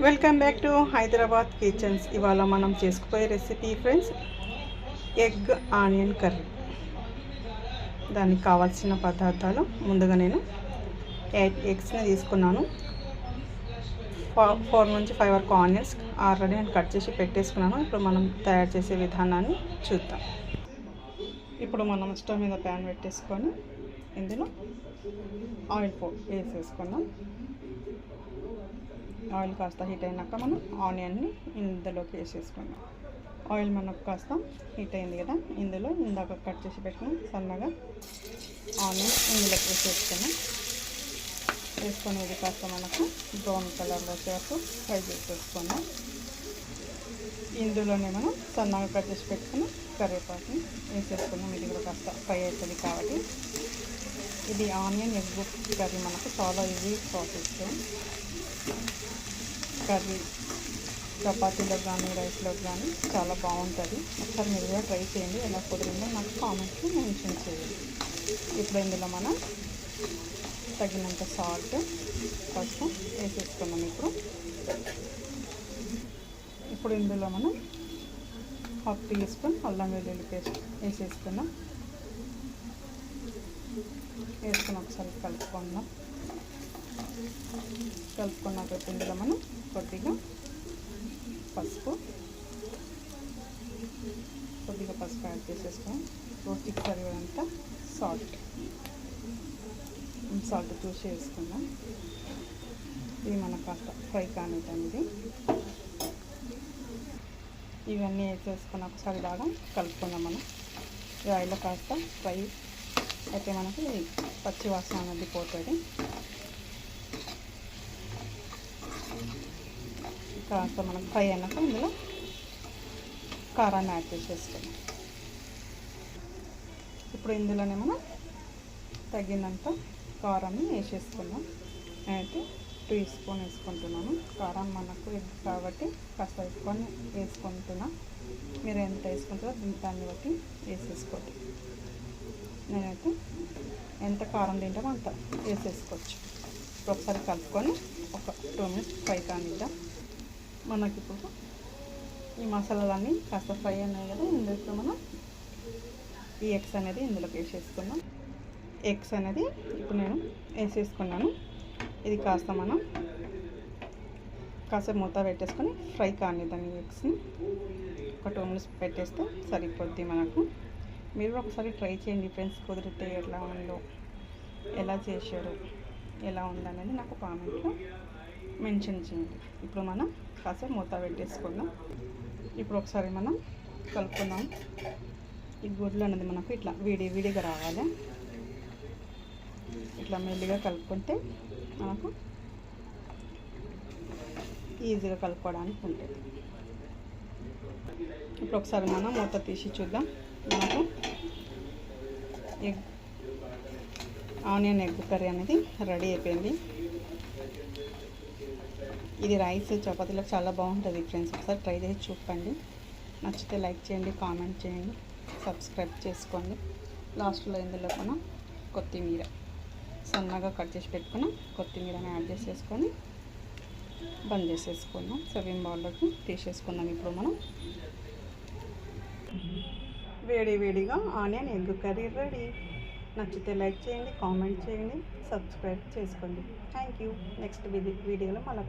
Welcome back to Hyderabad kitchens. ఇవాళ మనం చేసుకుపోయే recipe friends egg onion curry. దానికి కావాల్సిన పదార్థాలు ముందుగా నేను 8 ఎగ్స్ని తీసుకున్నాను. 4 నుంచి 5 వరకు ఆనియన్స్ ఆల్రెడీ నేను కట్ చేసి పెట్టేసుకున్నాను. ఇప్పుడు మనం తయారు చేసే విధానాన్ని చూద్దాం. ఇప్పుడు మనం స్టవ్ మీద ప్యాన్ పెట్టేసుకొని ఇందులో ఆయిల్ వేసేసుకున్నాం. ఆయిల్ కాస్త హీట్ అయినాక మనం ఆనియన్ని ఇందులోకి వేసేసుకున్నాం. ఆయిల్ మనకు కాస్త హీట్ అయింది కదా, ఇందులో ఇందాక కట్ చేసి పెట్టుకుని సన్నగా ఆనియన్ ఇందులోకి వేసేసుకున్నాం. వేసుకొని ఇది కాస్త మనకు బ్రౌన్ కలర్లో వచ్చే వరకు ఫ్రై చేసేసుకున్నాం. ఇందులోనే మనం సన్నగా కట్ చేసి పెట్టుకుని కరివేపాకుని వేసేసుకున్నాం. ఇది కూడా కాస్త ఫ్రై అవుతుంది కాబట్టి ఇది ఆనియన్ ఎగ్ కర్రీ మనకు చాలా ఈజీ ప్రాసెస్. కర్రీ చపాతీలో కానీ రైస్లో కానీ చాలా బాగుంటుంది. ఒకసారి మీరు కూడా ట్రై చేయండి. ఎలా కుదిరిందో నాకు కామెంట్లో మెన్షన్ చేయండి. ఇప్పుడు ఇందులో మనం తగినంత సాల్ట్ ఫస్ట్ వేసేసుకున్నాం. ఇప్పుడు ఇందులో మనం 1/2 టీ స్పూన్ అల్లం వెల్లుల్లి పేస్ట్ వేసేసుకున్నాం. వేసుకుని ఒకసారి కలుపుకున్నాక ఇందులో మనం కొద్దిగా పసుపు యాడ్ చేసేసుకున్నాం. రోస్టికి సరిపడంత సాల్ట్ చూసి వేసుకుందాం. ఇది మనకు కాస్త ఫ్రై కానివ్వండి. ఇవన్నీ వేసేసుకుని ఒకసారి బాగా కలుపుకుందాం. మనం ఈ ఆయిల్లో కాస్త ఫ్రై అయితే మనకి పచ్చి వాసన అనేది పోతుంది. కాస్త మనం ఫ్రై అయినాక ఇందులో కారాన్ని యాడ్ చేసేసుకున్నాం. ఇప్పుడు ఇందులోనే మనం తగినంత కారాన్ని వేసేసుకున్నాం. అయితే 2 స్పూన్ వేసుకుంటున్నాను. కారం మనకు ఎక్కువ కాబట్టి కాస్త ఎక్కువ వేసుకుంటున్నా. మీరు ఎంత వేసుకుంటారో దాన్ని బట్టి వేసేసుకోండి. నేనైతే ఎంత కారం తింటామో అంత వేసేసుకోవచ్చు. ఒకసారి కలుపుకొని ఒక 2 మినిట్స్ ఫ్రై కానిద్దాం. మనకి ఇప్పుడు ఈ మసాలాలన్నీ కాస్త ఫ్రై ఉన్నాయి కదా, ఇందులో మనం ఈ ఎగ్స్ అనేది ఇందులోకి వేసేసుకున్నాం. ఎగ్స్ అనేది ఇప్పుడు నేను వేసేసుకున్నాను. ఇది కాస్త మనం కాస్త మూత పెట్టేసుకొని ఫ్రై కానిద్దాం. ఈ ఎగ్స్ని ఒక 2 మినిట్స్ పెట్టేస్తే సరిపోద్ది మనకు. మీరు ఒకసారి ట్రై చేయండి ఫ్రెండ్స్. కుదిరితే ఎట్లా ఉందో, ఎలా చేశారు, ఎలా ఉందనేది నాకు కామెంట్లో మెన్షన్ చేయండి. ఇప్పుడు మనం కాసేపు మూత పెట్టేసుకుందాం. ఇప్పుడు ఒకసారి మనం కలుపుకుందాం. ఈ గుడ్లు అనేది మనకు ఇట్లా విడిగా రావాలి. ఇట్లా మెల్లిగా కలుపుకుంటే మనకు ఈజీగా కలుపుకోవడానికి ఉంటుంది. ఇప్పుడు ఒకసారి మనం మూత తీసి చూద్దాం. మనకు ఆనియన్ ఎగ్ కర్రీ అనేది రెడీ అయిపోయింది. ఇది రైస్ చపాతీలకు చాలా బాగుంటుంది ఫ్రెండ్స్. ఒకసారి ట్రై చేసి చూడండి. నచ్చితే లైక్ చేయండి, కామెంట్ చేయండి, సబ్స్క్రైబ్ చేసుకోండి. లాస్ట్లో ఇందులో మనం కొత్తిమీర సన్నగా కట్ చేసి పెట్టుకున్నాం. కొత్తిమీరని యాడ్ చేసేసుకొని బంద్ చేసేసుకున్నాం. సర్వింగ్ బౌల్లోకి తీసేసుకున్నాం. ఇప్పుడు మనం వేడిగా ఆనియన్ ఎగ్ కర్రీ రెడీ. నచ్చితే లైక్ చేయండి, కామెంట్ చేయండి, సబ్స్క్రైబ్ చేసుకోండి. Thank you. నెక్స్ట్ వీడియోలో మళ్ళీ